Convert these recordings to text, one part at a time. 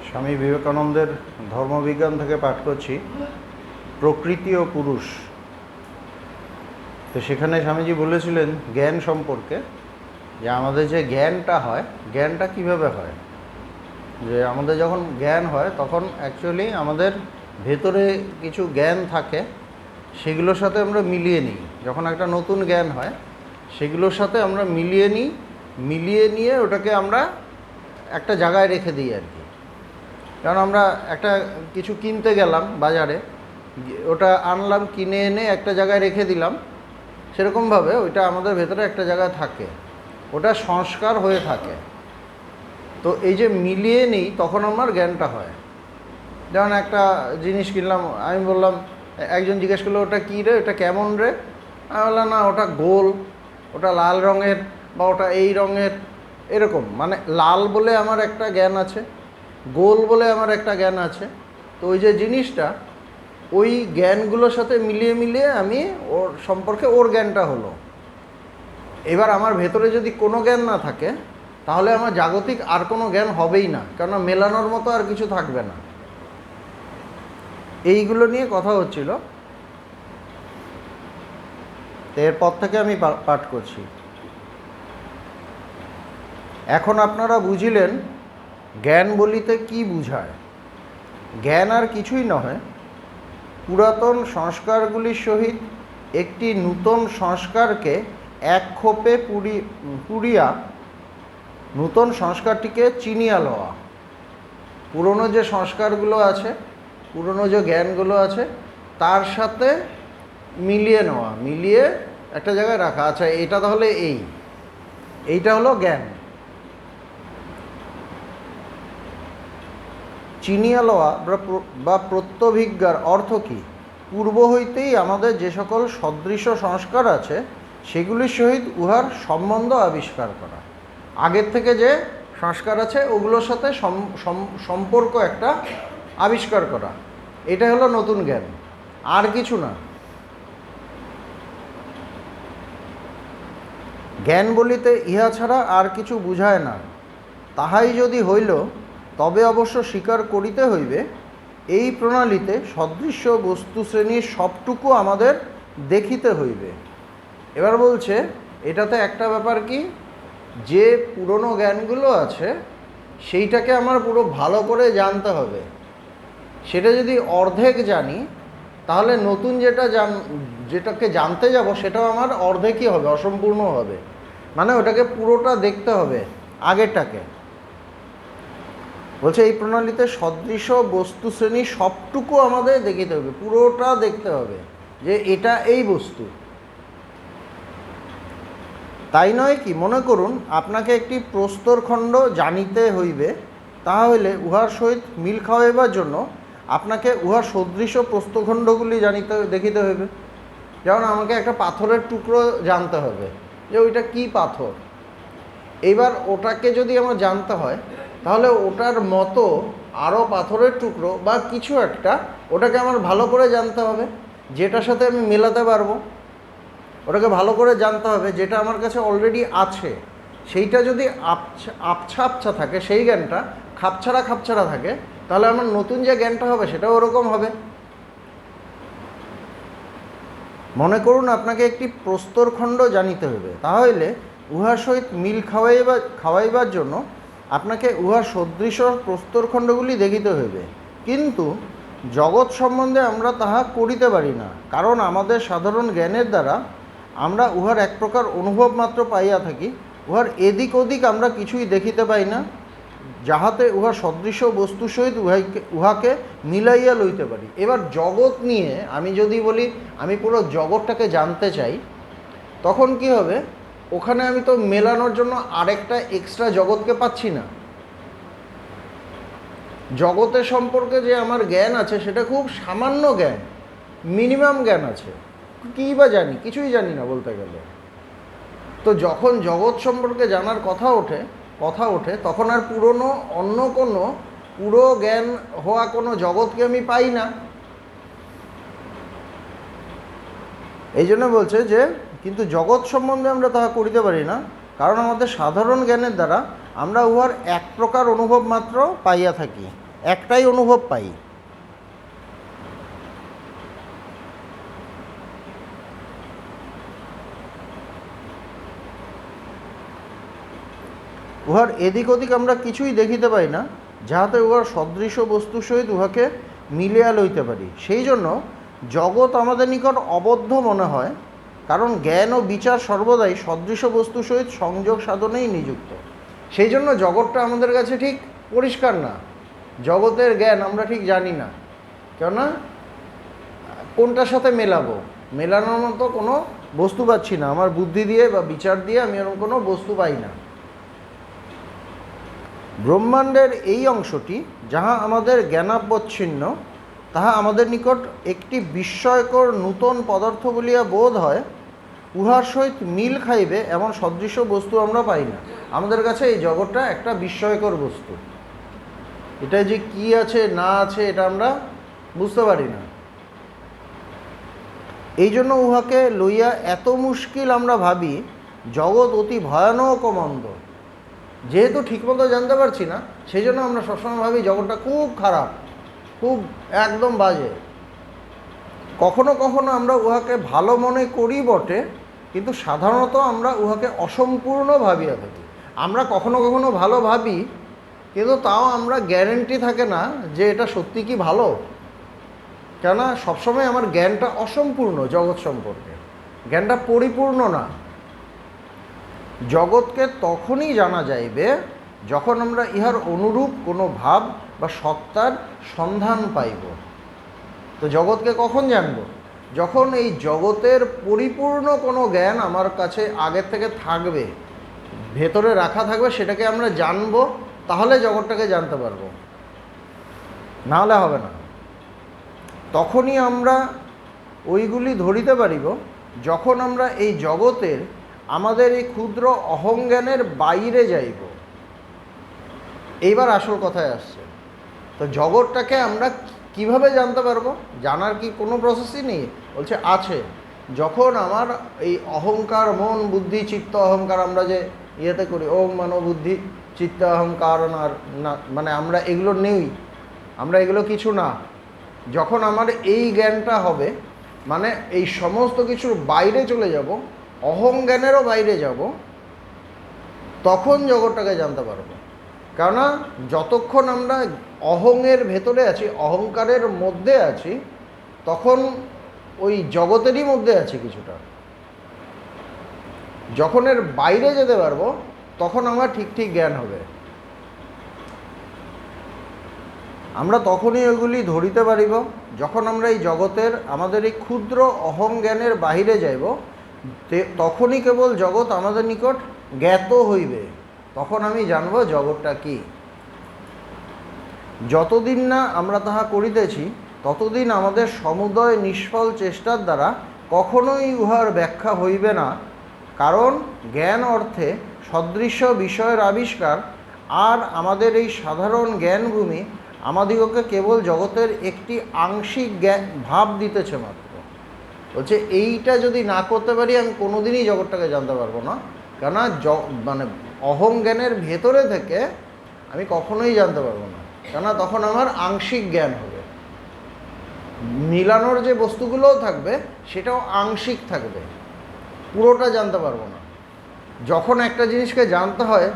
স্বামী বিবেকানন্দের ধর্মবিজ্ঞান থেকে পাঠ করছি প্রকৃতি ও পুরুষ। তো সেখানে স্বামীজি বলেছিলেন জ্ঞান সম্পর্কে, যে আমাদের যে জ্ঞানটা হয়, জ্ঞানটা কিভাবে হয়, যে আমাদের যখন জ্ঞান হয় তখন অ্যাকচুয়ালি আমাদের ভেতরে কিছু জ্ঞান থাকে, সেগুলোর সাথে আমরা মিলিয়ে নিই। যখন একটা নতুন জ্ঞান হয় সেগুলোর সাথে আমরা মিলিয়ে নিয়ে ওটাকে আমরা একটা জায়গায় রেখে দিই আর কি। কারণ আমরা একটা কিছু কিনতে গেলাম বাজারে, ওটা আনলাম, কিনে এনে একটা জায়গায় রেখে দিলাম, সেরকমভাবে ওইটা আমাদের ভেতরে একটা জায়গায় থাকে, ওটা সংস্কার হয়ে থাকে। তো এই যে মিলিয়ে নিই তখন আমার জ্ঞানটা হয়। যেমন একটা জিনিস কিনলাম, আমি বললাম, একজন জিজ্ঞেস করলো ওটা কী রে, ওটা কেমন রে? আমি বললাম না, ওটা গোল, ওটা লাল রঙের, বা ওটা এই রঙের, এরকম। মানে লাল বলে আমার একটা জ্ঞান আছে, গোল বলে আমার একটা জ্ঞান আছে। তো ওই যে জিনিসটা, ওই জ্ঞানগুলোর সাথে মিলিয়ে আমি ওর সম্পর্কে ওর জ্ঞানটা হলো। এবার আমার ভেতরে যদি কোনো জ্ঞান না থাকে তাহলে আমার জাগতিক আর কোনো জ্ঞান হবেই না, কেননা মেলানোর মতো আর কিছু থাকবে না। এইগুলো নিয়ে কথা হচ্ছিল, এরপর থেকে আমি পাঠ করছি। এখন আপনারা বুঝিলেন জ্ঞান বলিতে কি বুঝায়। জ্ঞান আর কিছুই নহে, পুরাতন সংস্কারগুলির সহিত একটি নূতন সংস্কারকে এক ক্ষোপে পুড়িয়া নূতন সংস্কারটিকে চিনিয়া লওয়া। পুরনো যে সংস্কারগুলো আছে, পুরনো যে জ্ঞানগুলো আছে, তার সাথে মিলিয়ে নেওয়া, মিলিয়ে একটা জায়গায় রাখা। আচ্ছা, এটা তাহলে এইটা হলো জ্ঞান। চিনিয়া লওয়া বা প্রত্যভিজ্ঞার অর্থ কী? পূর্ব হইতেই আমাদের যে সকল সদৃশ সংস্কার আছে সেগুলির সহিত উহার সম্বন্ধ আবিষ্কার করা। আগের থেকে যে সংস্কার আছে ওগুলোর সাথে সম্পর্ক একটা আবিষ্কার করা, এটা হলো নতুন জ্ঞান, আর কিছু না। জ্ঞান বলিতে ইহা ছাড়া আর কিছু বুঝায় না। তাহাই যদি হইল তবে অবশ্য স্বীকার করিতে হইবে এই প্রণালীতে সদৃশ্য বস্তু শ্রেণীর সবটুকু আমাদের দেখিতে হইবে। এবার বলছে এটাতে একটা ব্যাপার কি, যে পুরনো জ্ঞানগুলো আছে সেইটাকে আমার পুরো ভালো করে জানতে হবে। সেটা যদি অর্ধেক জানি তাহলে নতুন যেটাকে জানতে যাব সেটাও আমার অর্ধেকই হবে, অসম্পূর্ণ হবে। মানে ওটাকে পুরোটা দেখতে হবে, আগেরটাকে। বলছে এই প্রণালীতে সদৃশ বস্তু শ্রেণী সবটুকু আমাদের দেখিতে হবে, পুরোটা দেখতে হবে যে এটা এই বস্তু। তাই নয় কি? মনে করুন আপনাকে একটি প্রস্তরখণ্ড জানিতে হইবে, তাহা হইলে উহার সহিত মিল খাওয়াইবার জন্য আপনাকে উহার সদৃশ প্রস্তরখণ্ডগুলি দেখিতে হইবে। যেমন আমাকে একটা পাথরের টুকরো জানতে হবে যে ওইটা কি পাথর। এইবার ওটাকে যদি আমার জানতে হয় তাহলে ওটার মতো আরও পাথরের টুকরো বা কিছু একটা, ওটাকে আমার ভালো করে জানতে হবে, যেটার সাথে আমি মেলাতে পারবো। ওটাকে ভালো করে জানতে হবে যেটা আমার কাছে অলরেডি আছে। সেইটা যদি আবছা থাকে, সেই জ্ঞানটা খাপছাড়া থাকে, তাহলে আমার নতুন যে জ্ঞানটা হবে সেটাও ওরকম হবে। মনে করুন আপনাকে একটি প্রস্তরখণ্ড জানিতে হবে, তাহলে উহার সহিত মিল খাওয়াইবার জন্য আপনাকে উহার সদৃশ প্রস্তরখণ্ডগুলি দেখিতে হইবে। কিন্তু জগৎ সম্বন্ধে আমরা তাহা করিতে পারি না, কারণ আমাদের সাধারণ জ্ঞানের দ্বারা আমরা উহার এক প্রকার অনুভব মাত্র পাইয়া থাকি। উহার এদিক ওদিক আমরা কিছুই দেখিতে পাই না, যাহাতে উহার সদৃশ বস্তুর সহিত উহাকে মিলাইয়া লইতে পারি। এবার জগৎ নিয়ে আমি যদি বলি আমি পুরো জগৎটাকে জানতে চাই, তখন কি হবে? ওখানে আমি তো মেলানোর জন্য আরেকটা এক্সট্রা জগৎকে পাচ্ছি না। জগতের সম্পর্কে যে আমার জ্ঞান আছে সেটা খুব সামান্য জ্ঞান, মিনিমাম জ্ঞান আছে। কী বা জানি? কিছুই জানি না বলতে গেলে। তো যখন জগৎ সম্পর্কে জানার কথা ওঠে তখন আর অন্য কোনো পুরো জ্ঞান হওয়া কোনো জগৎকে আমি পাই না। এই জন্য বলছে যে কিন্তু জগৎ সম্বন্ধে আমরা তাহা করিতে পারি না, কারণ আমাদের সাধারণ জ্ঞানের দ্বারা আমরা উহার এক প্রকার অনুভব মাত্র পাইয়া থাকি। একটাই অনুভব পাই। উহার এদিক ওদিক আমরা কিছুই দেখিতে পাই না, যাহাতে উহার সদৃশ বস্তুর সহিত উহাকে মিলিয়া লইতে পারি। সেই জন্য জগৎ আমাদের নিকট অবদ্ধ মনে হয়, কারণ জ্ঞান ও বিচার সর্বদাই সদৃশ বস্তুর সহিত সংযোগ সাধনেই নিযুক্ত। সেই জন্য জগৎটা আমাদের কাছে ঠিক পরিষ্কার না, জগতের জ্ঞান আমরা ঠিক জানি না। কেননা কোনটার সাথে মেলাবো, মেলানোর মতো কোনো বস্তু পাচ্ছি না। আমার বুদ্ধি দিয়ে বা বিচার দিয়ে আমি এরকম কোনো বস্তু পাই না। ব্রহ্মাণ্ডের এই অংশটি যাহা আমাদের জ্ঞানাবচ্ছিন্ন, তাহা আমাদের নিকট একটি বিস্ময়কর নূতন পদার্থ বলিয়া বোধ হয়। উহার সহিত মিল খাইবে এমন সদৃশ বস্তু আমরা পাই না। আমাদের কাছে এই জগৎটা একটা বিস্ময়কর বস্তু, এটা যে কি আছে না আছে এটা আমরা বুঝতে পারি না। এই জন্য উহাকে লইয়া এত মুশকিল আমরা ভাবি, জগৎ অতি ভয়ানক ও মন্দ। যেহেতু ঠিকমতো জানতে পারছি না, সেই জন্য আমরা সবসময় ভাবি জগৎটা খুব খারাপ, খুব একদম বাজে। কখনো কখনো আমরা উহাকে ভালো মনে করি বটে, কিন্তু সাধারণত আমরা উহাকে অসম্পূর্ণ ভাবিয়া থাকি। আমরা কখনো কখনো ভালো ভাবি, কিন্তু তাও আমরা গ্যারেন্টি থাকে না যে এটা সত্যি কি ভালো। কেননা সবসময় আমার জ্ঞানটা অসম্পূর্ণ জগৎ সম্পর্কে, জ্ঞানটা পরিপূর্ণ না। জগৎকে তখনই জানা যাইবে যখন আমরা ইহার অনুরূপ কোনো ভাব বা সত্তার সন্ধান পাইব। তো জগৎকে কখন জানব? যখন এই জগতের পরিপূর্ণ কোনো জ্ঞান আমার কাছে আগের থেকে থাকবে, ভেতরে রাখা থাকবে, সেটাকে আমরা জানব, তাহলে জগৎটাকে জানতে পারবো, নাহলে হবে না। তখনই আমরা ওইগুলি ধরিতে পারিব যখন আমরা এই জগতের আমাদের এই ক্ষুদ্র অহংজ্ঞানের বাইরে যাইব। এইবার আসল কথায় আসছে। তো জগৎটাকে আমরা কিভাবে জানতে পারবো? জানার কি কোনো প্রসেসই নেই? বলছে আছে। যখন আমার এই অহংকার, মন, বুদ্ধি, চিত্ত, অহংকার, আমরা যে ইয়েতে করি ওম মনো বুদ্ধি চিত্ত অহংকার, না মানে আমরা এগুলো নেই, আমরা এগুলো কিছু না। যখন আমার এই জ্ঞানটা হবে, মানে এই সমস্ত কিছুর বাইরে চলে যাব, অহংজ্ঞানেরও বাইরে যাব, তখন জগৎটাকে জানতে পারবো। কেননা যতক্ষণ আমরা অহংয়ের ভেতরে আছি, অহংকারের মধ্যে আছি, তখন ওই জগতেরই মধ্যে আছি কিছুটা। যখন এর বাইরে যেতে পারবো, তখন আমার ঠিক ঠিক জ্ঞান হবে। আমরা তখনই ওইগুলি ধরিতে পারিব যখন আমরা এই জগতের আমাদের এই ক্ষুদ্র অহংজ্ঞানের বাহিরে যাইব। তখনই কেবল জগৎ আমাদের নিকট জ্ঞাত হইবে, তখন আমি জানব জগৎটা কি। যতদিন না আমরা তাহা করিতেছি, ততদিন আমাদের সমুদয় নিষ্ফল চেষ্টার দ্বারা কখনোই উহার ব্যাখ্যা হইবে না। কারণ জ্ঞান অর্থে সদৃশ্য বিষয়ের আবিষ্কার, আর আমাদের এই সাধারণ জ্ঞানভূমি আমাদিগকে কেবল জগতের একটি আংশিক জ্ঞান ভাব দিতেছে মাত্র। বলছে এইটা যদি না করতে পারি, আমি কোনোদিনই জগৎটাকে জানতে পারবো না। কেননা মানে অহংজ্ঞানের ভেতরে থেকে আমি কখনোই জানতে পারবো না, কেননা তখন আমার আংশিক জ্ঞান হবে। মিলানোর যে বস্তুগুলোও থাকবে সেটাও আংশিক থাকবে, পুরোটা জানতে পারবো না। যখন একটা জিনিসকে জানতে হয়,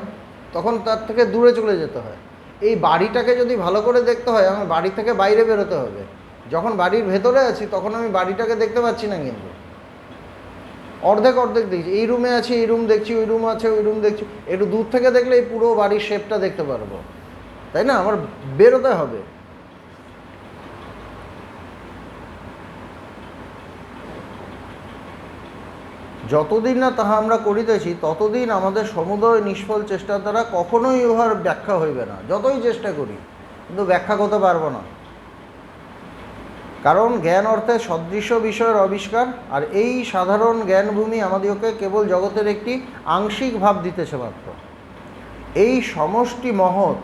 তখন তার থেকে দূরে চলে যেতে হয়। এই বাড়িটাকে যদি ভালো করে দেখতে হয়, আমার বাড়ি থেকে বাইরে বেরোতে হবে। যখন বাড়ির ভেতরে আছি, তখন আমি বাড়িটাকে দেখতে পাচ্ছি না, কিন্তু অর্ধেক অর্ধেক দেখছি। এই রুমে আছি, এই রুম দেখছি, ওই রুম আছে, ওই রুম দেখছি। একটু দূর থেকে দেখলে এই পুরো বাড়ির শেপটা দেখতে পারবো, তাই না? আমার বেরোতে হবে। যতদিন না তাহা আমরা করিতেছি, ততদিন আমাদের সমুদয় নিষ্ফল চেষ্টার দ্বারা কখনোই উহার ব্যাখ্যা হইবে না। যতই চেষ্টা করি, কিন্তু ব্যাখ্যা করতে পারবো না। কারণ জ্ঞান অর্থে সদৃশ্য বিষয়ের আবিষ্কার, আর এই সাধারণ জ্ঞানভূমি আমাদেরকে কেবল জগতের একটি আংশিক ভাব দিতেছে মাত্র। এই সমষ্টি মহৎ,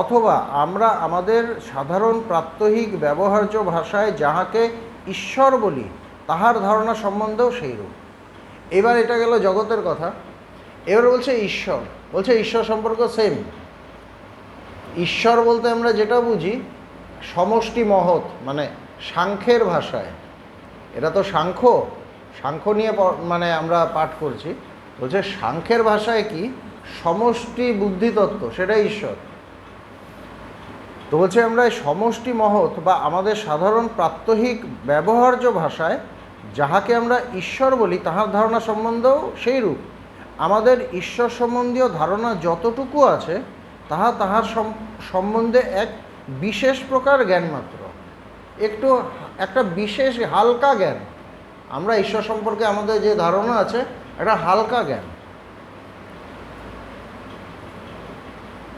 অথবা আমরা আমাদের সাধারণ প্রাত্যহিক ব্যবহার্য ভাষায় যাহাকে ঈশ্বর বলি, তাহার ধারণা সম্বন্ধেও সেইরূপ। এবার এটা গেল জগতের কথা। এবার বলছে ঈশ্বর, বলছে ঈশ্বর সম্পর্ক সেম। ঈশ্বর বলতে আমরা যেটা বুঝি সমষ্টি মহৎ, মানে সাংখ্যের ভাষায়, এটা তো সাংখ্য নিয়ে মানে আমরা পাঠ করছি, বলছে সাংখ্যের ভাষায় কি সমষ্টি বুদ্ধিতত্ত্ব, সেটাই ঈশ্বর। তো বলছে আমরা এই সমষ্টি মহৎ বা আমাদের সাধারণ প্রাত্যহিক ব্যবহার্য ভাষায় যাহাকে আমরা ঈশ্বর বলি, তাহার ধারণা সম্বন্ধেও সেই রূপ। আমাদের ঈশ্বর সম্বন্ধীয় ধারণা যতটুকু আছে তাহা তাহার সম্বন্ধে এক বিশেষ প্রকার জ্ঞান মাত্র, একটা বিশেষ হালকা জ্ঞান। আমরা ঈশ্বর সম্পর্কে আমাদের যে ধারণা আছে একটা হালকা জ্ঞান,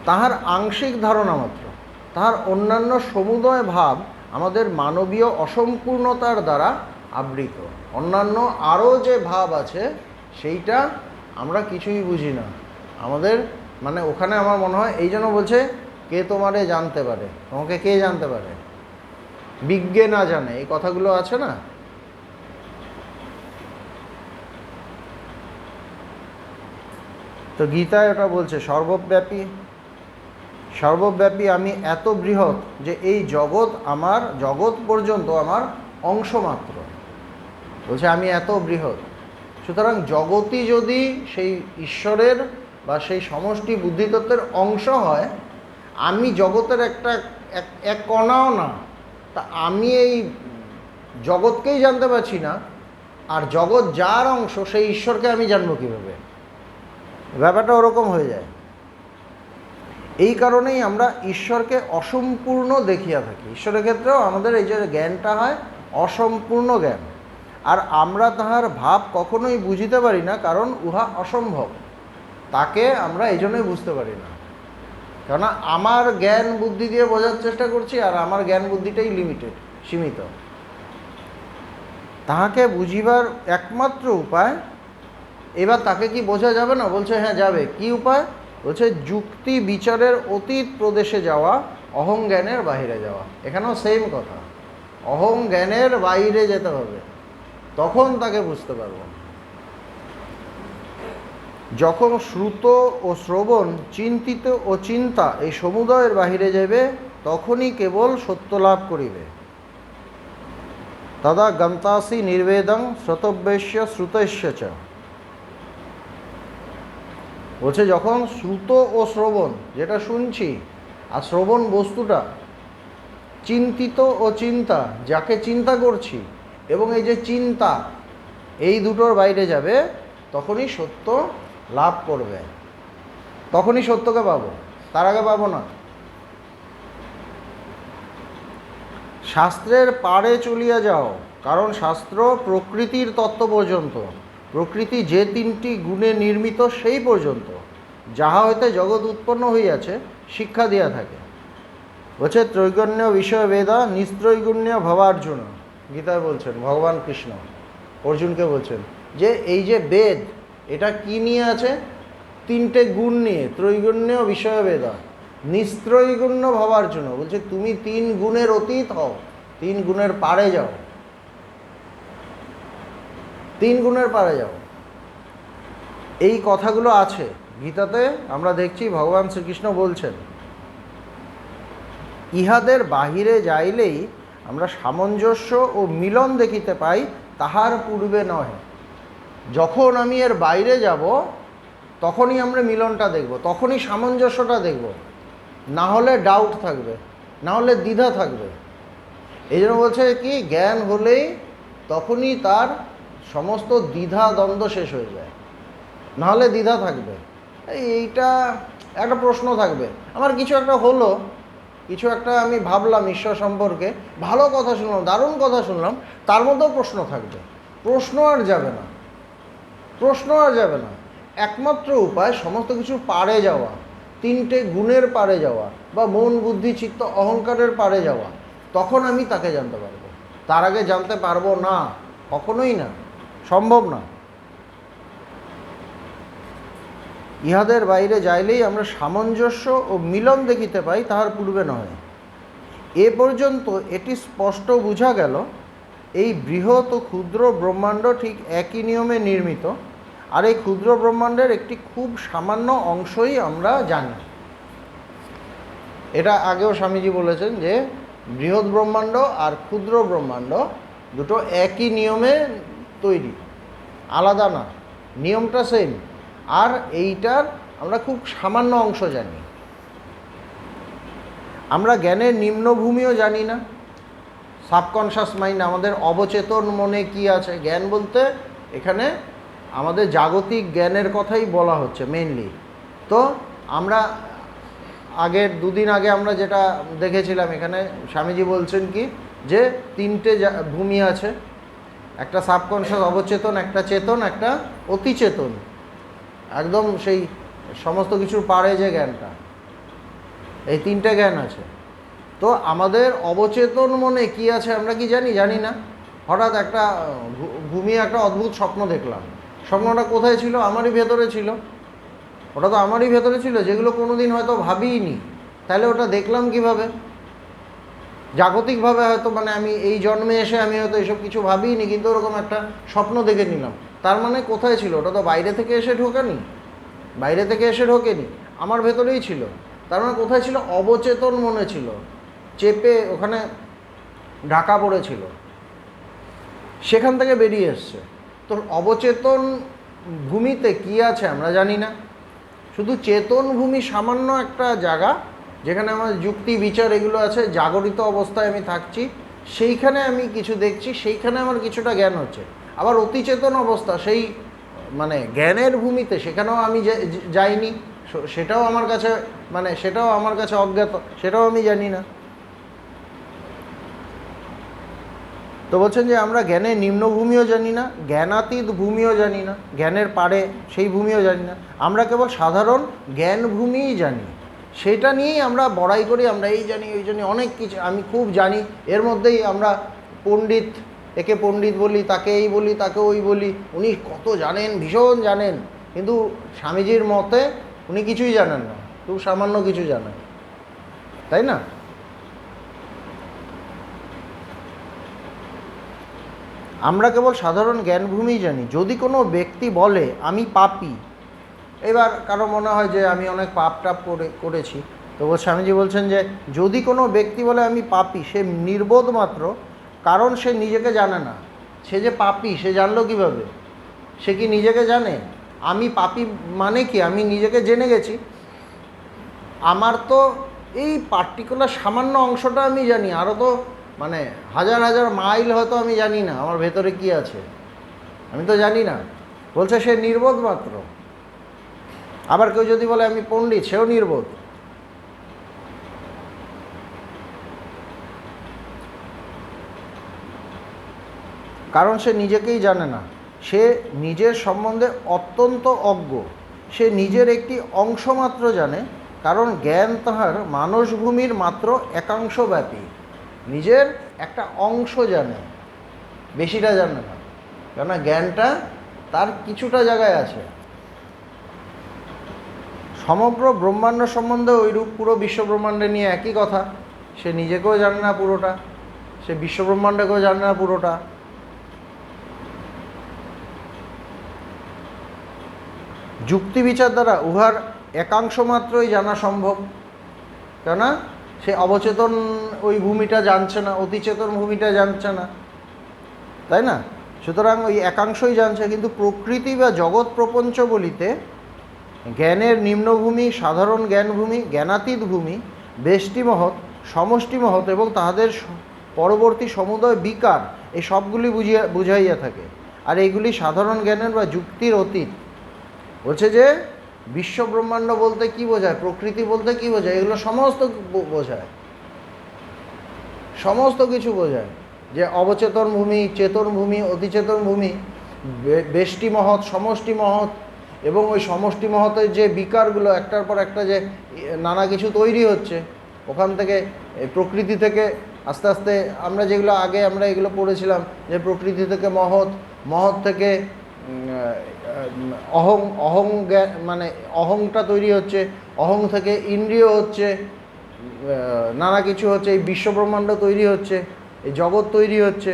তাহার আংশিক ধারণা মাত্র। তাহার অন্যান্য সমুদয় ভাব আমাদের মানবীয় অসম্পূর্ণতার দ্বারা আবৃত। অন্যান্য আরও যে ভাব আছে সেইটা আমরা কিছুই বুঝি না। আমাদের মানে ওখানে আমার মনে হয় এই জন্য বলছে কে তোমারে জানতে পারে, তোমাকে কে জানতে পারে, বিজ্ঞে না জানে, এই কথাগুলো আছে না। তো গীতায় ওটা বলছে সর্বব্যাপী আমি এত বৃহৎ যে এই জগৎ পর্যন্ত আমার অংশ মাত্র। বলছে আমি এত বৃহৎ, সুতরাং জগৎই যদি সেই ঈশ্বরের বা সেই সমষ্টি বুদ্ধিতত্ত্বের অংশ হয়, আমি জগতের এক কণাও না, তা আমি এই জগৎকেই জানতে পারছি না, আর জগৎ যার অংশ সেই ঈশ্বরকে আমি জানবো কীভাবে? ব্যাপারটা ওরকম হয়ে যায়। এই কারণেই আমরা ঈশ্বরকে অসম্পূর্ণ দেখিয়া থাকি। ঈশ্বরের ক্ষেত্রেও আমাদের এই যে জ্ঞানটা হয় অসম্পূর্ণ জ্ঞান, আর আমরা তাহার ভাব কখনোই বুঝিতে পারি না, কারণ উহা অসম্ভব। তাকে আমরা এই জন্যই বুঝতে পারি না, কেননা আমার জ্ঞান বুদ্ধি দিয়ে বোঝার চেষ্টা করছি, আর আমার জ্ঞান বুদ্ধিটাই সীমিত। তাহাকে বুঝিবার একমাত্র উপায়, এবার তাকে কি বোঝা যাবে না? বলছে হ্যাঁ যাবে। কি উপায়? বলছে যুক্তি বিচারের অতীত প্রদেশে যাওয়া, অহং জ্ঞানের বাহিরে যাওয়া। এখানেও সেম কথা, অহং জ্ঞানের বাইরে যেতে হবে, তখন তাকে বুঝতে পারব। যখন শ্রুত ও শ্রবণ, চিন্তিত ও চিন্তা এই সমুদয়ের বাহিরে যাবে, তখনই কেবল সত্য লাভ করিবে। তদা গন্তাসি নির্বেদং শ্রোতব্যস্য শ্রুতস্য চ। বলছে যখন শ্রুত ও শ্রবণ, যেটা শুনছি, আর শ্রবণ বস্তুটা, চিন্তিত ও চিন্তা, যাকে চিন্তা করছি, এবং এই যে চিন্তা, এই দুটোর বাইরে যাবে, তখনই সত্য লাভ করবে, তখনই সত্যকে পাবো, তার আগে পাবো না। শাস্ত্রের পারে চলিয়া যাও, কারণ শাস্ত্র প্রকৃতির তত্ত্ব পর্যন্ত, প্রকৃতি যে তিনটি গুণে নির্মিত সেই পর্যন্ত যাহা হইতে জগৎ উৎপন্ন হইয়াছে শিক্ষা দিয়া থাকে। বলছে ত্রৈগুণ্য বিষয় বেদা নিস্ত্রৈগুণ্য ভবার্জুন। গীতায় বলছেন ভগবান কৃষ্ণ অর্জুনকে বলছেন যে এই যে বেদ, এটা কি নিয়ে আছে? তিনটে গুণ নিয়ে। ত্রৈগুণ্য বিষয় বেদা নিস্ত্রৈগুণ্য ভবার্জুন। বলছে তুমি তিন গুণের অতীত হও, তিন গুণের পারে যাও, তিন গুণের পারে যাও। এই কথাগুলো আছে গীতাতে, আমরা দেখছি ভগবান শ্রীকৃষ্ণ বলছেন। ইহাদের বাহিরে যাইলেই আমরা সামঞ্জস্য ও মিলন দেখিতে পাই, তাহার পূর্বে নয়। যখন আমি এর বাইরে যাব তখনই আমরা মিলনটা দেখব, তখনই সামঞ্জস্যটা দেখব, না হলে ডাউট থাকবে, না হলে দ্বিধা থাকবে। এই জন্য বলছে কি জ্ঞান হলেই তখনই তার সমস্ত দ্বিধা দ্বন্দ্ব শেষ হয়ে যায়, না হলে দ্বিধা থাকবে। এইটা একটা প্রশ্ন থাকবে, আমার কিছু একটা হলো, কিছু একটা আমি ভাবলাম ঈশ্বর সম্পর্কে, ভালো কথা শুনলাম, দারুণ কথা শুনলাম, তার মধ্যেও প্রশ্ন থাকবে। প্রশ্ন আর যাবে না, প্রশ্ন আর যাবে না। একমাত্র উপায় সমস্ত কিছু পারে যাওয়া, তিনটে গুণের পারে যাওয়া, বা মন বুদ্ধি চিত্ত অহংকারের পারে যাওয়া, তখন আমি তাকে জানতে পারবো। তার আগে জানতে পারবো না, কখনোই না, সম্ভব না। ইহাদের বাইরে যাইলেই আমরা সামঞ্জস্য ও মিলন দেখিতে পাই, তাহার পূর্বে নয়। এ পর্যন্ত এটি স্পষ্ট বুঝা গেল, এই বৃহৎ ও ক্ষুদ্র ব্রহ্মাণ্ড ঠিক একই নিয়মে নির্মিত, আর এই ক্ষুদ্র ব্রহ্মাণ্ডের একটি খুব সামান্য অংশই আমরা জানি। এটা আগেও স্বামীজি বলেছেন যে বৃহৎ ব্রহ্মাণ্ড আর ক্ষুদ্র ব্রহ্মাণ্ড দুটো একই নিয়মে তৈরি, আলাদা না, নিয়মটা সেম। আর এইটার আমরা খুব সামান্য অংশ জানি। আমরা জ্ঞানের নিম্নভূমিও জানি না। সাবকনশাস মাইন্ড, আমাদের অবচেতন মনে কি আছে, জ্ঞান বলতে এখানে আমাদের জাগতিক জ্ঞানের কথাই বলা হচ্ছে মেনলি। তো আমরা আগের দুদিন আগে আমরা যেটা দেখেছিলাম, এখানে স্বামীজি বলছেন কি যে তিনটে ভূমি আছে, একটা সাবকনশাস অবচেতন, একটা চেতন, একটা অতিচেতন, একদম সেই সমস্ত কিছুর পারে যে জ্ঞানটা, এই তিনটে জ্ঞান আছে। তো আমাদের অবচেতন মনে কি আছে আমরা কি জানি? জানি না। হঠাৎ একটা ঘুমিয়ে একটা অদ্ভুত স্বপ্ন দেখলাম। স্বপ্নটা কোথায় ছিল? আমারই ভেতরে ছিল। ওটা তো আমারই ভেতরে ছিল, যেগুলো কোনোদিন হয়তো ভাবিইনি। তাহলে ওটা দেখলাম কিভাবে? জাগতিকভাবে হয়তো মানে আমি এই জন্মে এসে আমি হয়তো এসব কিছু ভাবিইনি, কিন্তু ওরকম একটা স্বপ্ন দেখে নিলাম। তার মানে কোথায় ছিল? ওটা তো বাইরে থেকে এসে ঢোকেনি, বাইরে থেকে এসে ঢোকেনি, আমার ভেতরেই ছিল। তার মানে কোথায় ছিল? অবচেতন মনে ছিল, চেপে ওখানে ঢাকা পড়েছিল, সেখান থেকে বেরিয়ে এসছে। তো অবচেতন ভূমিতে কি আছে আমরা জানি না। শুধু চেতন ভূমি সামান্য একটা জায়গা, যেখানে আমার যুক্তি বিচার এগুলো আছে, জাগরিত অবস্থায় আমি থাকছি, সেইখানে আমি কিছু দেখছি, সেইখানে আমার কিছুটা জ্ঞান হচ্ছে। আবার অতিচেতন অবস্থা, সেই মানে জ্ঞানের ভূমিতে, সেখানেও আমি যাইনি, সেটাও আমার কাছে মানে সেটাও আমার কাছে অজ্ঞাত, সেটাও আমি জানি না। তো বলছেন যে আমরা জ্ঞানের নিম্নভূমিও জানি না, জ্ঞানাতীত ভূমিও জানি না, জ্ঞানের পারে সেই ভূমিও জানি না। আমরা কেবল সাধারণ জ্ঞান ভূমিই জানি, সেটা নিয়েই আমরা বড়াই করি, আমরা এই জানি ওই জানি, অনেক কিছু আমি খুব জানি। এর মধ্যেই আমরা পণ্ডিত, একে পণ্ডিত বলি, তাকে এই বলি, তাকে ওই বলি, উনি কত জানেন, ভীষণ জানেন। কিন্তু স্বামীজির মতে উনি কিছুই জানেন না, খুব সামান্য কিছু জানেন, তাই না? আমরা কেবল সাধারণ জ্ঞানভূমিই জানি। যদি কোনো ব্যক্তি বলে আমি পাপী, এবার কারো মনে হয় যে আমি অনেক পাপ টাপ করেছি, তো স্বামীজি বলছেন যে যদি কোনো ব্যক্তি বলে আমি পাপী, সে নির্বোধ মাত্র, কারণ সে নিজেকে জানে না। সে যে পাপী সে জানলো কীভাবে? সে কি নিজেকে জানে? আমি পাপী মানে কি? আমি নিজেকে জেনে গেছি, আমার তো এই পার্টিকুলার সামান্য অংশটা আমি জানি, আরও তো মানে হাজার হাজার মাইল হয়তো আমি জানি না আমার ভেতরে কি আছে, আমি তো জানি না। বলছে সে নির্বোধ মাত্র। আবার কেউ যদি বলে আমি পণ্ডিত, সেও নির্বোধ। কারণ সে নিজেকেই জানে না, সে নিজের সম্বন্ধে অত্যন্ত অজ্ঞ, সে নিজের একটি অংশ মাত্র জানে, কারণ জ্ঞান তাহার মানসভূমির মাত্র একাংশ ব্যাপী। নিজের একটা অংশ জানে, বেশিটা জানে না, কেননা জ্ঞানটা তার কিছুটা জায়গায় আছে। সমগ্র ব্রহ্মাণ্ড সম্বন্ধে ওইরূপ, পুরো বিশ্বব্রহ্মাণ্ডে নিয়ে একই কথা। সে নিজেকেও জানে না পুরোটা, সে বিশ্বব্রহ্মাণ্ডকেও জানে না পুরোটা। যুক্তি বিচার দ্বারা উহার একাংশ মাত্রই জানা সম্ভব, কেননা সে অবচেতন ওই ভূমিটা জানছে না, অতিচেতন ভূমিটা জানছে না, তাই না? সুতরাং ওই একাংশই জানছে। কিন্তু প্রকৃতি বা জগৎ প্রপঞ্চ বলিতে জ্ঞানের নিম্নভূমি, সাধারণ জ্ঞানভূমি, জ্ঞানাতীত ভূমি, বেষ্টি মহৎ, সমষ্টি মহৎ এবং তাহাদের পরবর্তী সমুদয় বিকার, এই সবগুলি বুঝাইয়া থাকে। আর এইগুলি সাধারণ জ্ঞানের বা যুক্তির অতীত। বলছে যে বিশ্বব্রহ্মাণ্ড বলতে কি বোঝায়, প্রকৃতি বলতে কি বোঝায়, এগুলো সমস্ত বোঝায়, সমস্ত কিছু বোঝায়। যে অবচেতন ভূমি, চেতন ভূমি, অতিচেতন ভূমি, বেষ্টি মহৎ, সমষ্টি মহৎ, এবং ওই সমষ্টি মহতের যে বিকারগুলো একটার পর একটা যে নানা কিছু তৈরি হচ্ছে, ওখান থেকে প্রকৃতি থেকে আস্তে আস্তে আমরা যেগুলো আগে আমরা এগুলো পড়েছিলাম, যে প্রকৃতি থেকে মহৎ, মহৎ থেকে অহং জ্ঞান, মানে অহংটা তৈরি হচ্ছে, অহং থেকে ইন্দ্রিয় হচ্ছে, নানা কিছু হচ্ছে, এই বিশ্বব্রহ্মাণ্ড তৈরি হচ্ছে, এই জগৎ তৈরি হচ্ছে,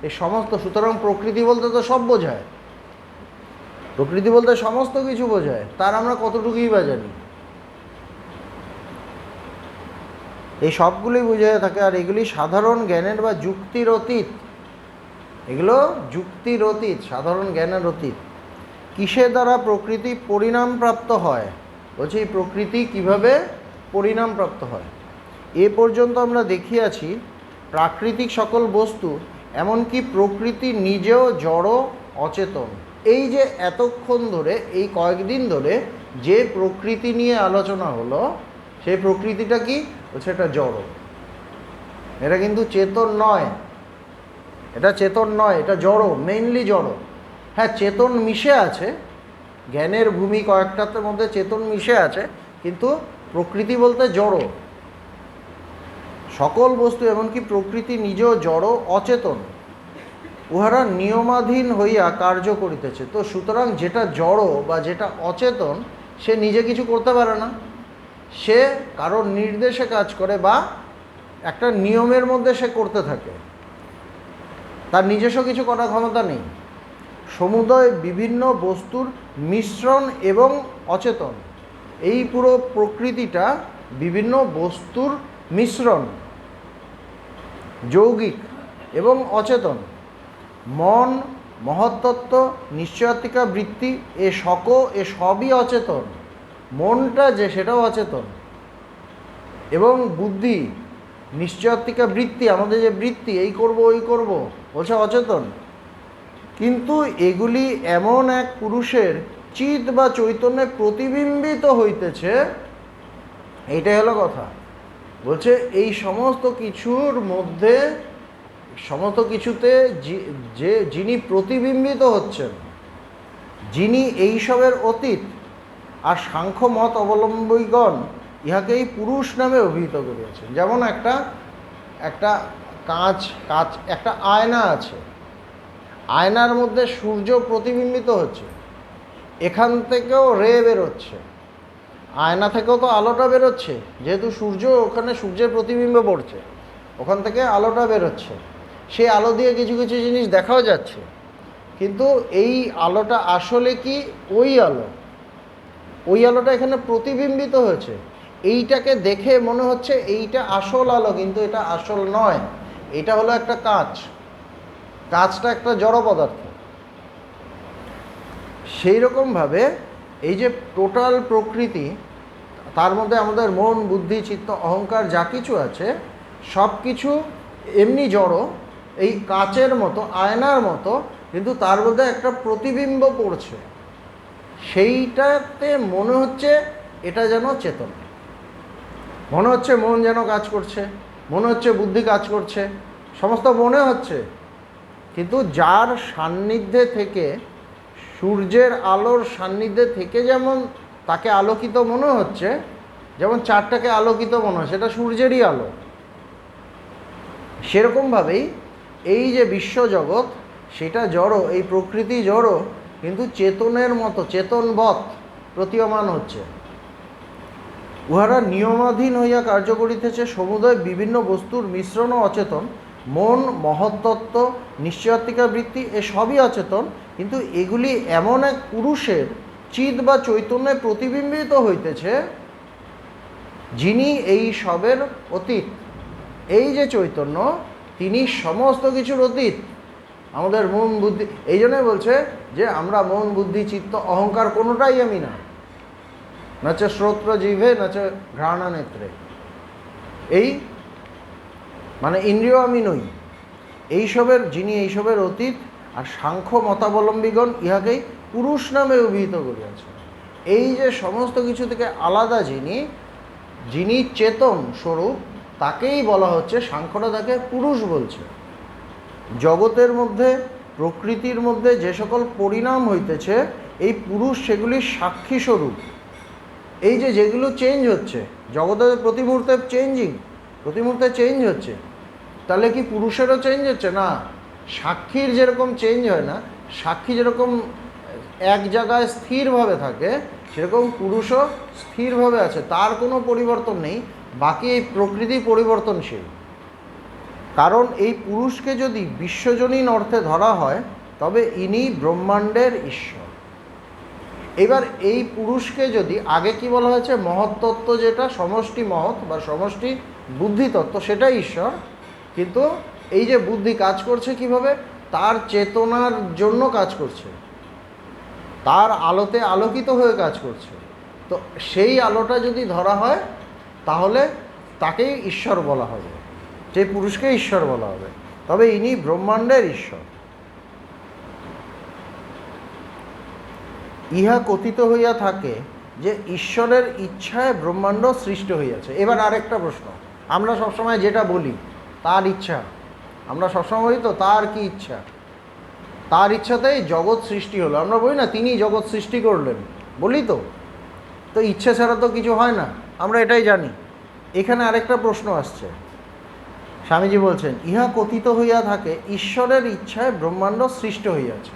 এই সমস্ত। সুতরাং প্রকৃতি বলতে তো সব বোঝায়, প্রকৃতি বলতে সমস্ত কিছু বোঝায়। তার আমরা কতটুকুই বা জানি? এই সবগুলি বুঝিয়ে থাকে। আর এগুলি সাধারণ জ্ঞানের বা যুক্তির অতীত, এগুলো যুক্তির অতীত, সাধারণ জ্ঞানের অতীত। কিসের দ্বারা প্রকৃতি পরিণাম প্রাপ্ত হয়? বলছি এই প্রকৃতি কিভাবে পরিণাম প্রাপ্ত হয়। এ পর্যন্ত আমরা দেখিয়াছি প্রাকৃতিক সকল বস্তু, এমনকি প্রকৃতি নিজেও জড় অচেতন। এই যে এতক্ষণ ধরে, এই কয়েকদিন ধরে যে প্রকৃতি নিয়ে আলোচনা হলো, সেই প্রকৃতিটা কি বলছে? এটা জড়, এটা কিন্তু চেতন নয়, এটা চেতন নয়, এটা জড়, মেইনলি জড়। হ্যাঁ, চেতন মিশে আছে, জ্ঞানের ভূমি কয়েকটার মধ্যে চেতন মিশে আছে, কিন্তু প্রকৃতি বলতে জড়। সকল বস্তু এমনকি প্রকৃতি নিজেও জড় অচেতন, উহারা নিয়মাধীন হইয়া কার্য করিতেছে। তো সুতরাং যেটা জড় বা যেটা অচেতন, সে নিজে কিছু করতে পারে না, সে কারোর নির্দেশে কাজ করে বা একটা নিয়মের মধ্যে সে করতে থাকে, তার নিজস্ব কিছু করার ক্ষমতা নেই। সমুদয় বিভিন্ন বস্তুর মিশ্রণ এবং অচেতন, এই পুরো প্রকৃতিটা বিভিন্ন বস্তুর মিশ্রণ, যৌগিক এবং অচেতন। মন, মহত্তত্ত্ব, নিশ্চয়াত্মিকা বৃত্তি, এ সবই অচেতন। মনটা যে সেটাও অচেতন, এবং বুদ্ধি, নিশ্চয়াত্মিকা বৃত্তি, আমাদের যে বৃত্তি, এই করব ওই করব, বলছে অচেতন। কিন্তু এগুলি এমন এক পুরুষের চিৎ বা চৈতন্যে প্রতিবিম্বিত হইতেছে, এইটাই হলো কথা। বলছে এই সমস্ত কিছুর মধ্যে, সমস্ত কিছুতে যে যিনি প্রতিবিম্বিত হচ্ছেন, যিনি এইসবের অতীত, আর সাংখ্য মত অবলম্বীগণ ইহাকেই পুরুষ নামে অভিহিত করিয়াছেন। যেমন একটা কাঁচ একটা আয়না আছে, আয়নার মধ্যে সূর্য প্রতিবিম্বিত হচ্ছে, এখান থেকেও রে বেরোচ্ছে, আয়না থেকেও তো আলোটা বেরোচ্ছে, যেহেতু সূর্য, ওখানে সূর্যের প্রতিবিম্ব পড়ছে, ওখান থেকে আলোটা বেরোচ্ছে, সেই আলো দিয়ে কিছু কিছু জিনিস দেখাও যাচ্ছে। কিন্তু এই আলোটা আসলে কি ওই আলো? ওই আলোটা এখানে প্রতিবিম্বিত হয়েছে, এইটাকে দেখে মনে হচ্ছে এইটা আসল আলো, কিন্তু এটা আসল নয়, এটা হলো একটা কাঁচ, কাঁচটা একটা জড় পদার্থ। সেই রকমভাবে এই যে টোটাল প্রকৃতি, তার মধ্যে আমাদের মন, বুদ্ধি, চিত্ত, অহংকার যা কিছু আছে, সব কিছু এমনি জড়, এই কাচের মতো, আয়নার মতো, কিন্তু তার মধ্যে একটা প্রতিবিম্ব পড়ছে, সেইটাতে মনে হচ্ছে এটা যেন চেতন, মনে হচ্ছে মন যেন কাজ করছে, মনে হচ্ছে বুদ্ধি কাজ করছে, সমস্ত মনে হচ্ছে। কিন্তু যার সান্নিধ্যে থেকে, সূর্যের আলোর সান্নিধ্যে থেকে যেমন তাকে আলোকিত মনে হচ্ছে, যেমন চারটাকে আলোকিত মনে হয়, সেটা সূর্যেরই আলো। সেরকমভাবেই এই যে বিশ্বজগৎ, সেটা জড়ো, এই প্রকৃতি জড়ো, কিন্তু চেতনের মতো, চেতনবৎ প্রতীয়মান হচ্ছে। উহারা নিয়মাধীন হইয়া কার্য করিতেছে, সমুদয় বিভিন্ন বস্তুর মিশ্রণ ও অচেতন। মন, মহত্তত্ত্ব, নিশ্চয়াত্মিকা বৃত্তি, এ সবই অচেতন, কিন্তু এগুলি এমন এক পুরুষের চিৎ বা চৈতন্যে প্রতিবিম্বিত হইতেছে, যিনি এই সবের অতীত। এই যে চৈতন্য, তিনি সমস্ত কিছুর অতীত। আমাদের মন, বুদ্ধি, এই জন্যই বলছে যে আমরা মন, বুদ্ধি, চিত্ত, অহংকার কোনোটাই আমি না, নাচে শ্রোত্র জিভে, নাচে ঘ্রাণা নেত্রে, এই মানে ইন্দ্রিয় আমি নই, এইসবের, যিনি এইসবের অতীত। আর সাংখ্য মতাবলম্বীগণ ইহাকেই পুরুষ নামে অভিহিত করিয়াছেন। এই যে সমস্ত কিছু থেকে আলাদা যিনি চেতন স্বরূপ, তাকেই বলা হচ্ছে, সাংখ্যরা তাকে পুরুষ বলছে। জগতের মধ্যে, প্রকৃতির মধ্যে যে সকল পরিণাম হইতেছে, এই পুরুষ সেগুলির সাক্ষী স্বরূপ। এই যে যেগুলো চেঞ্জ হচ্ছে, জগতের প্রতি মুহূর্তে চেঞ্জিং, প্রতি মুহূর্তে চেঞ্জ হচ্ছে, তাহলে কি পুরুষেরও চেঞ্জ হচ্ছে? না, সাক্ষীর যেরকম চেঞ্জ হয় না, সাক্ষী যেরকম এক জায়গায় স্থিরভাবে থাকে, সেরকম পুরুষও স্থিরভাবে আছে, তার কোনো পরিবর্তন নেই। বাকি এই প্রকৃতি পরিবর্তনশীল। কারণ এই পুরুষকে যদি বিশ্বজনীন অর্থে ধরা হয়, তবে ইনি ব্রহ্মাণ্ডের ঈশ্বর। এবার এই পুরুষকে যদি, আগে কি বলা হয়েছে, মহত্তত্ত্ব, যেটা সমষ্টি মহৎ বা সমষ্টি বুদ্ধিতত্ত্ব সেটাই ঈশ্বর, কিন্তু এই যে বুদ্ধি কাজ করছে কিভাবে, তার চেতনার জন্য কাজ করছে, তার আলোতে আলোকিত হয়ে কাজ করছে। তো সেই আলোটা যদি ধরা হয় তাহলে তাকেই ঈশ্বর বলা হবে, সেই পুরুষকে ঈশ্বর বলা হবে। তবে ইনি ব্রহ্মাণ্ডের ঈশ্বর। ইহা কথিত হইয়া থাকে যে ঈশ্বরের ইচ্ছায় ব্রহ্মাণ্ড সৃষ্ট হইয়াছে। এবার আরেকটা প্রশ্ন, আমরা সবসময় যেটা বলি তার ইচ্ছা, আমরা সবসময় বলি তো তার কি ইচ্ছা, তার ইচ্ছাতেই জগৎ সৃষ্টি হলো। আমরা বলি না তিনি জগৎ সৃষ্টি করলেন, বলি তো। তো ইচ্ছা ছাড়া তো কিছু হয় না, আমরা এটাই জানি। এখানে আরেকটা প্রশ্ন আসছে, স্বামীজি বলছেন ইহা কথিত হইয়া থাকে ঈশ্বরের ইচ্ছায় ব্রহ্মাণ্ড সৃষ্ট হইয়াছে।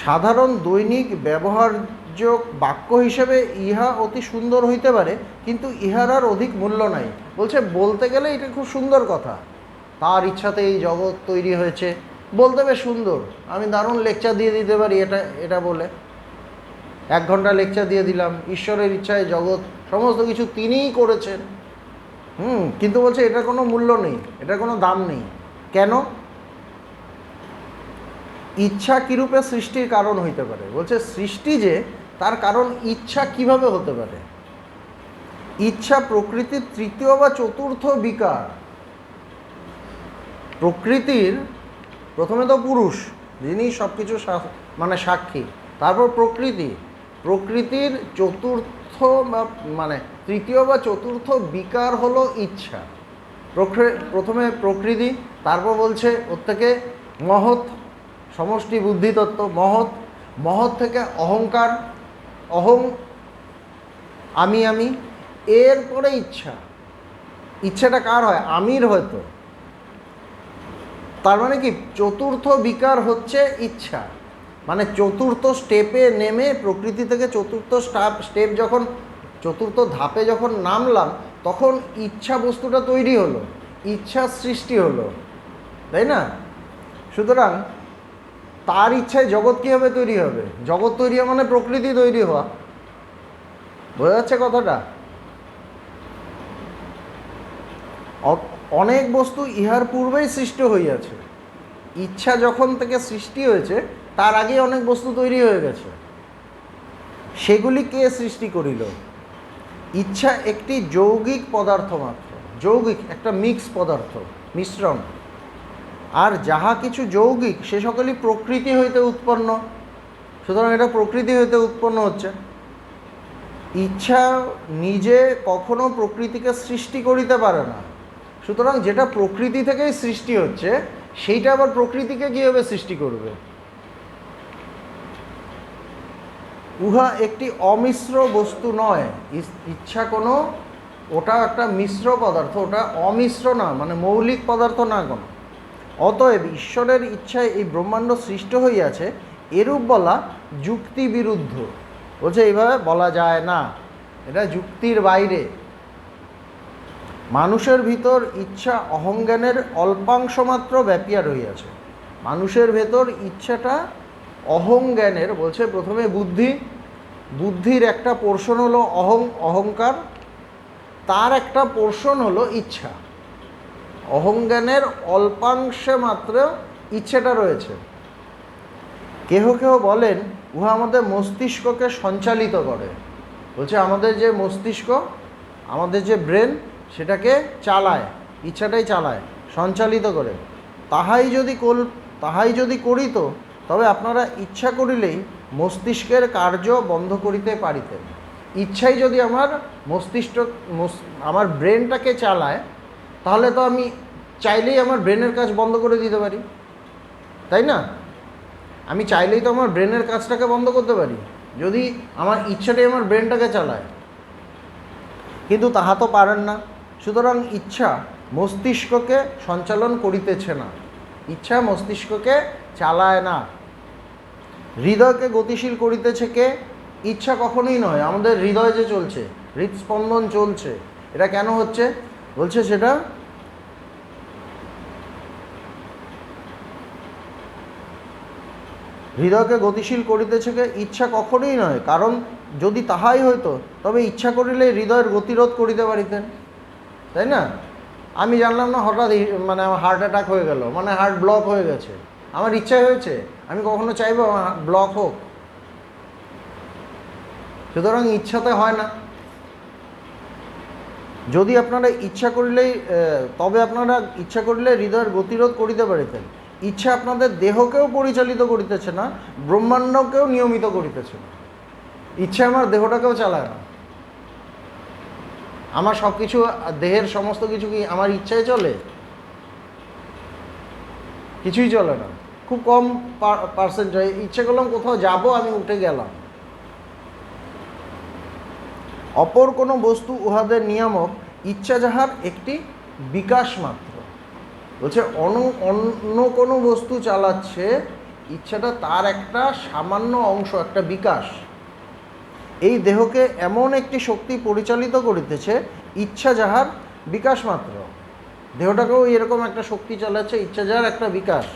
সাধারণ দৈনিক ব্যবহার্য বাক্য হিসেবে ইহা অতি সুন্দর হইতে পারে, কিন্তু ইহার আর অধিক মূল্য নাই। বলছে বলতে গেলে এটা খুব সুন্দর কথা, তার ইচ্ছাতে এই জগৎ তৈরি হয়েছে, বলতে বেশ সুন্দর, আমি দারুণ লেকচার দিয়ে দিতে পারি এটা এটা বলে, 1 ঘন্টা লেকচার দিয়ে দিলাম, ঈশ্বরের ইচ্ছায় জগৎ সমস্ত কিছু তিনিই করেছেন। কিন্তু বলছে এটার কোনো মূল্য নেই, এটার কোনো দাম নেই। কেন? ইচ্ছা কীরূপে সৃষ্টির কারণ হইতে পারে? বলছে সৃষ্টি যে তার কারণ ইচ্ছা কিভাবে হতে পারে? ইচ্ছা প্রকৃতির তৃতীয় বা চতুর্থ বিকার। প্রকৃতির প্রথমে তো পুরুষ, যিনি সব কিছু মানে সাক্ষী, তারপর প্রকৃতির চতুর্থ বা মানে তৃতীয় বা চতুর্থ বিকার হলো ইচ্ছা। প্রথমে প্রকৃতি, তারপর বলছে ওর থেকে মহৎ, সমষ্টি বুদ্ধিতত্ত্ব, মহৎ থেকে অহংকার, আমি, এরপরে ইচ্ছা। ইচ্ছাটা কার হয়? আমির হয়তো। তার মানে কি চতুর্থ বিকার হচ্ছে ইচ্ছা, মানে চতুর্থ স্টেপে নেমে প্রকৃতি থেকে চতুর্থ ধাপে যখন নামলাম তখন ইচ্ছা বস্তুটা তৈরি হলো, ইচ্ছা সৃষ্টি হলো, তাই না? সুতরাং তার ইচ্ছায় জগৎ কীভাবে তৈরি হবে? জগৎ তৈরি হওয়া মানে প্রকৃতি তৈরি হওয়া। বোঝা যাচ্ছে কথাটা? অনেক বস্তু ইহার পূর্বেই সৃষ্টি হইয়াছে। ইচ্ছা যখন থেকে সৃষ্টি হয়েছে তার আগেই অনেক বস্তু তৈরি হয়ে গেছে। সেগুলি কে সৃষ্টি করিল? ইচ্ছা একটি যৌগিক পদার্থ মাত্র, যৌগিক একটা মিক্স পদার্থ, মিশ্রণ। আর যাহা কিছু যৌগিক সে সকলই প্রকৃতি হইতে উৎপন্ন। সুতরাং এটা প্রকৃতি হইতে উৎপন্ন হচ্ছে। ইচ্ছা নিজে কখনো প্রকৃতিকে সৃষ্টি করিতে পারে না। সুতরাং যেটা প্রকৃতি থেকেই সৃষ্টি হচ্ছে সেইটা আবার প্রকৃতিকে কীভাবে সৃষ্টি করবে? উহা একটি অমিশ্র বস্তু নয়। ইচ্ছা কোনো, ওটা একটা মিশ্র পদার্থ, ওটা অমিশ্র না, মানে মৌলিক পদার্থ না কোনো। অতএব ঈশ্বরের ইচ্ছায় এই ব্রহ্মাণ্ড সৃষ্ট হইয়াছে, এরূপ বলা যুক্তি বিরুদ্ধ। বলছে এইভাবে বলা যায় না, এটা যুক্তির বাইরে। মানুষের ভিতর ইচ্ছা অহংজ্ঞানের অল্পাংশ মাত্র ব্যাপিয়া রহিয়াছে। মানুষের ভেতর ইচ্ছাটা অহংজ্ঞানের, বলছে প্রথমে বুদ্ধির একটা পোর্শন হলো অহংকার, তার একটা পোর্শন হলো ইচ্ছা। অহংজ্ঞানের অল্পাংশে মাত্র ইচ্ছেটা রয়েছে। কেহ বলেন উহা আমাদের মস্তিষ্ককে সঞ্চালিত করে। বলছে আমাদের যে মস্তিষ্ক, আমাদের যে ব্রেন, সেটাকে চালায়, ইচ্ছাটাই চালায়, সঞ্চালিত করে। তাহাই যদি করিত তবে আপনারা ইচ্ছা করিলেই মস্তিষ্কের কার্য বন্ধ করিতে পারিতেন। ইচ্ছাই যদি আমার ব্রেনটাকে চালায়, তাহলে তো আমি চাইলেই আমার ব্রেনের কাজ বন্ধ করে দিতে পারি, তাই না? আমি চাইলেই তো আমার ব্রেনের কাজটাকে বন্ধ করতে পারি, যদি আমার ইচ্ছাটাই আমার ব্রেনটাকে চালায়। কিন্তু তাহা তো পারেন না। সুতরাং ইচ্ছা মস্তিষ্ককে সঞ্চালন করিতেছে না, ইচ্ছা মস্তিষ্ককে চালায় না। হৃদয়কে গতিশীল করিতেছে কে? ইচ্ছা কখনোই নয়। আমাদের হৃদয় যে চলছে, হৃদস্পন্দন চলছে, এটা কেন হচ্ছে? বলছে সেটা হৃদয়কে গতিশীল করিতেছে কে? ইচ্ছা কখনোই নয়। কারণ যদি তাহাই হইতো তবে ইচ্ছা করিলে হৃদয়ের গতিরোধ করিতে পারিতেন। তাই না? আমি জানলাম না, হঠাৎ মানে আমার হার্ট অ্যাটাক হয়ে গেল, মানে হার্ট ব্লক হয়ে গেছে, আমার ইচ্ছা হয়েছে? আমি কখনো চাইবো আমার ব্লক হোক? সুতরাং ইচ্ছাতে হয় না। যদি আপনারা ইচ্ছা করিলেই, তবে আপনারা ইচ্ছা করিলে হৃদয়ের গতিরোধ করিতে পারিতেন। ইচ্ছা আপনাদের দেহকেও পরিচালিত করিতেছে না, ব্রহ্মাণ্ডকেও নিয়মিত করিতেছে না। ইচ্ছা আমার দেহটাকেও চালায় না। আমার সব কিছু, দেহের সমস্ত কিছু কি আমার ইচ্ছায় চলে? কিছুই চলে না। খুব কম পার্সেন্ট হয়। ইচ্ছে করলাম কোথাও যাব, আমি উঠে গেলাম। অপর কোনো বস্তু উহাদের নিয়ামক, ইচ্ছা যাহার একটি বিকাশ মাত্র। বলছে অন্য কোনো বস্তু চালাচ্ছে, ইচ্ছাটা তার একটা সামান্য অংশ, একটা বিকাশ। এই দেহকে এমন একটি শক্তি পরিচালিত করিতেছে, ইচ্ছা যাহার বিকাশ মাত্র। দেহটাকেও এরকম একটা শক্তি চালাচ্ছে, ইচ্ছা যাহার একটা বিকাশ।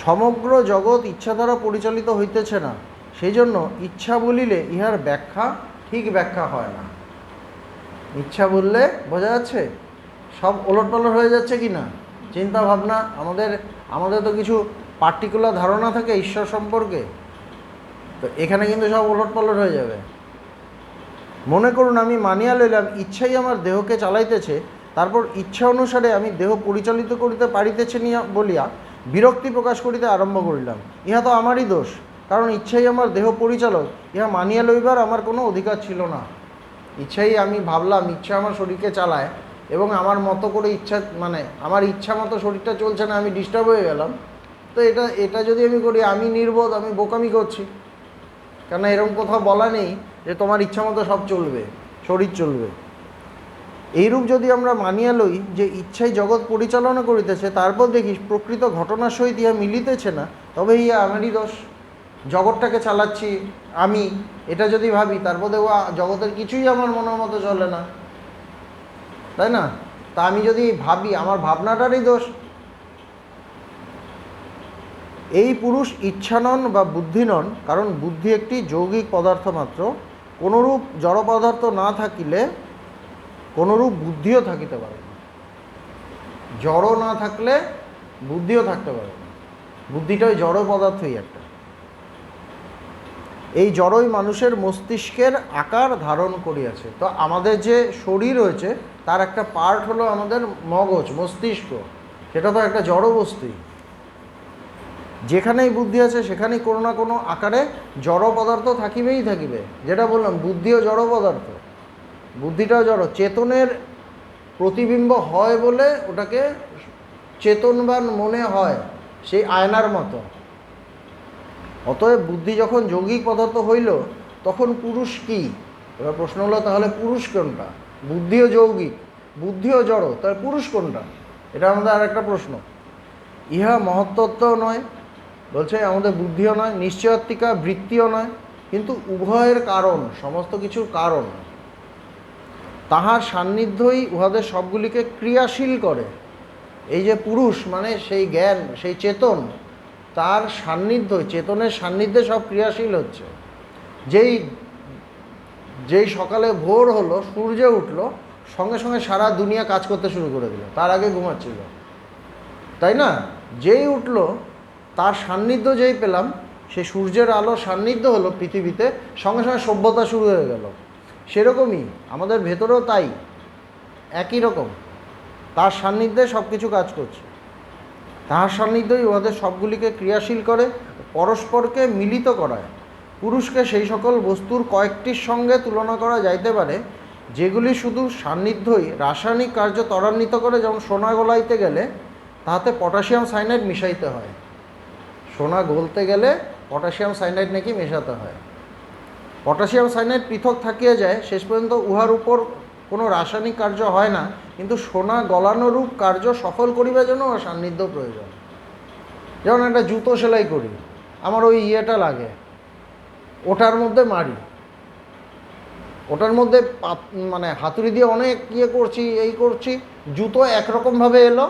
সমগ্র জগৎ ইচ্ছা দ্বারা পরিচালিত হইতেছে না, সেই জন্য ইচ্ছা বলিলে ইহার ব্যাখ্যা ঠিক ব্যাখ্যা হয় না। ইচ্ছা বললে বোঝা যাচ্ছে সব ওলটপালট হয়ে যাচ্ছে কি না চিন্তা ভাবনা। আমাদের তো কিছু পার্টিকুলার ধারণা থাকে ঈশ্বর সম্পর্কে, তো এখানে কিন্তু সব ওলটপালট হয়ে যাবে। মনে করুন আমি মানিয়া লইলাম ইচ্ছাই আমার দেহকে চালাইতেছে, তারপর ইচ্ছা অনুসারে আমি দেহ পরিচালিত করিতে পারিতেছি না বলিয়া বিরক্তি প্রকাশ করিতে আরম্ভ করিলাম। ইহা তো আমারই দোষ, কারণ ইচ্ছাই আমার দেহ পরিচালক, ইহা মানিয়া লইবার আমার কোনো অধিকার ছিল না। ইচ্ছাই, আমি ভাবলাম ইচ্ছা আমার শরীরকে চালায় এবং আমার মতো করে ইচ্ছা, মানে আমার ইচ্ছা মতো শরীরটা চলছে না, আমি ডিস্টার্ব হয়ে গেলাম। তো এটা যদি আমি করি, আমি নির্বোধ, আমি বোকামি করছি। কেন এরকম কোথাও বলা নেই যে তোমার ইচ্ছা মতো সব চলবে, শরীর চলবে। এইরূপ যদি আমরা মানিয়া লই যে ইচ্ছাই জগৎ পরিচালনা করিতেছে, তারপর দেখি প্রকৃত ঘটনার সহিত ইহা মিলিতেছে না, তবে ইহা আমারই দোষ। জগৎটাকে চালাচ্ছি আমি, এটা যদি ভাবি, তারপর দেখবো জগতের কিছুই আমার মনের মতো চলে না, তাই না? তা আমি যদি ভাবি, আমার ভাবনাটারই দোষ। এই পুরুষ ইচ্ছা নন বা বুদ্ধি নন, কারণ বুদ্ধি একটি যৌগিক পদার্থ মাত্র। কোনরূপ জড় পদার্থ না থাকিলে কোনরূপ বুদ্ধিও থাকিতে পারে না। জড় না থাকলে বুদ্ধিও থাকতে পারে না। বুদ্ধিটাই জড় পদার্থই একটা। এই জড়ই মানুষের মস্তিষ্কের আকার ধারণ করিয়াছে। তো আমাদের যে শরীর রয়েছে তার একটা পার্ট হলো আমাদের মগজ, মস্তিষ্ক। সেটা তো একটা জড় বস্তুই। যেখানেই বুদ্ধি আছে সেখানেই কোনো না কোনো আকারে জড় পদার্থ থাকিবেই থাকিবে। যেটা বললাম, বুদ্ধিও জড় পদার্থ, বুদ্ধিটাও জড়। চেতনের প্রতিবিম্ব হয় বলে ওটাকে চেতনবান মনে হয়, সেই আয়নার মতো। অতএব বুদ্ধি যখন যৌগিক পদার্থ হইল, তখন পুরুষ কি? এবার প্রশ্ন হলো, তাহলে পুরুষ কোনটা? বুদ্ধিও যৌগিক, বুদ্ধিও জড়, তাহলে পুরুষ কোনটা? এটা আমাদের আর একটা প্রশ্ন। ইহা মহত্তত্ত্বও নয়, বলছে আমাদের বুদ্ধিও নয়, নিশ্চয়াত্মিকা বৃত্তিও নয়, কিন্তু উভয়ের কারণ, সমস্ত কিছুর কারণ। তাহার সান্নিধ্যই উহাদের সবগুলিকে ক্রিয়াশীল করে। এই যে পুরুষ মানে সেই জ্ঞান, সেই চেতন, তার সান্নিধ্য, চেতনের সান্নিধ্যে সব ক্রিয়াশীল হচ্ছে। যেই সকালে ভোর হলো, সূর্য উঠলো, সঙ্গে সঙ্গে সারা দুনিয়া কাজ করতে শুরু করে দিল, তার আগে ঘুমাচ্ছিল, তাই না? যেই উঠলো, তার সান্নিধ্য যেই পেলাম, সে সূর্যের আলো সান্নিধ্য হলো পৃথিবীতে, সঙ্গে সঙ্গে সভ্যতা শুরু হয়ে গেল। সেরকমই আমাদের ভেতরেও তাই, একই রকম। তার সান্নিধ্যে সব কিছু কাজ করছে। তাহার সান্নিধ্যই উহাদের সবগুলিকে ক্রিয়াশীল করে, পরস্পরকে মিলিত করায়। পুরুষকে সেই সকল বস্তুর কয়েকটির সঙ্গে তুলনা করা যাইতে পারে যেগুলি শুধু সান্নিধ্যই রাসায়নিক কার্য ত্বরান্বিত করে। যেমন সোনা গলাইতে গেলে তাহাতে পটাশিয়াম সাইনাইড মিশাইতে হয়। সোনা গলতে গেলে পটাশিয়াম সাইনাইড নাকি মেশাতে হয়। পটাশিয়াম সাইনাইড পৃথক থাকিয়া যায়, শেষ পর্যন্ত উহার উপর কোনো রাসায়নিক কার্য হয় না, কিন্তু সোনা গলানোরূপ কার্য সফল করিবার জন্য ওর সান্নিধ্য প্রয়োজন। যেমন একটা জুতো সেলাই করি, আমার ওই ইয়েটা লাগে, ওটার মধ্যে মারি, ওটার মধ্যে মানে হাতুড়ি দিয়ে অনেক ইয়ে করছি, এই করছি, জুতো একরকমভাবে এলো,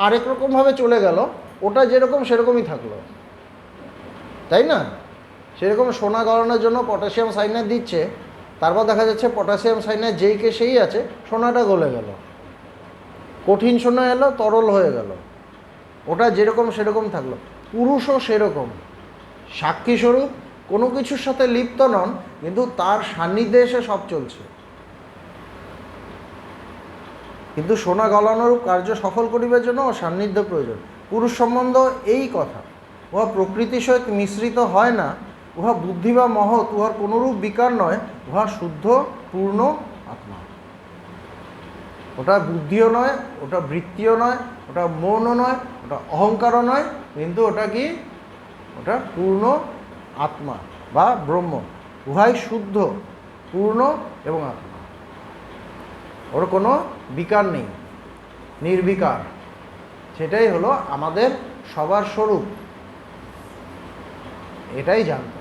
আরেক রকমভাবে চলে গেল, ওটা যেরকম সেরকমই থাকলো, তাই না? সেরকম সোনা গলানোর জন্য পটাশিয়াম সাইনাইড দিচ্ছে, তারপর দেখা যাচ্ছে পটাশিয়াম সায়ানাইড যেই কে সেই আছে, সোনাটা গলে গেল, কঠিন সোনা এলো, তরল হয়ে গেল, ওটা যেরকম সেরকম থাকলো। পুরুষও সেরকম, সাক্ষী স্বরূপ, কোনো কিছুর সাথে লিপ্ত নন, কিন্তু তার সান্নিধ্যে এসে সব চলছে। কিন্তু সোনা গলানোরূপ কার্য সফল করিবার জন্য ও সান্নিধ্য প্রয়োজন। পুরুষ সম্বন্ধ এই কথা, উহা প্রকৃতির সহিত মিশ্রিত হয় না, উহা বুদ্ধি বা মহৎ, উহার কোনরূপ বিকার নয়, উহা শুদ্ধ পূর্ণ আত্মা। ওটা বুদ্ধিও নয়, ওটা বৃত্তিও নয়, ওটা মনও নয়, ওটা অহংকারও নয়, কিন্তু ওটা কি, ওটা পূর্ণ আত্মা বা ব্রহ্ম। উহাই শুদ্ধ, পূর্ণ এবং আত্মা। ওর কোনো বিকার নেই, নির্বিকার। সেটাই হলো আমাদের সবার স্বরূপ, এটাই জানতে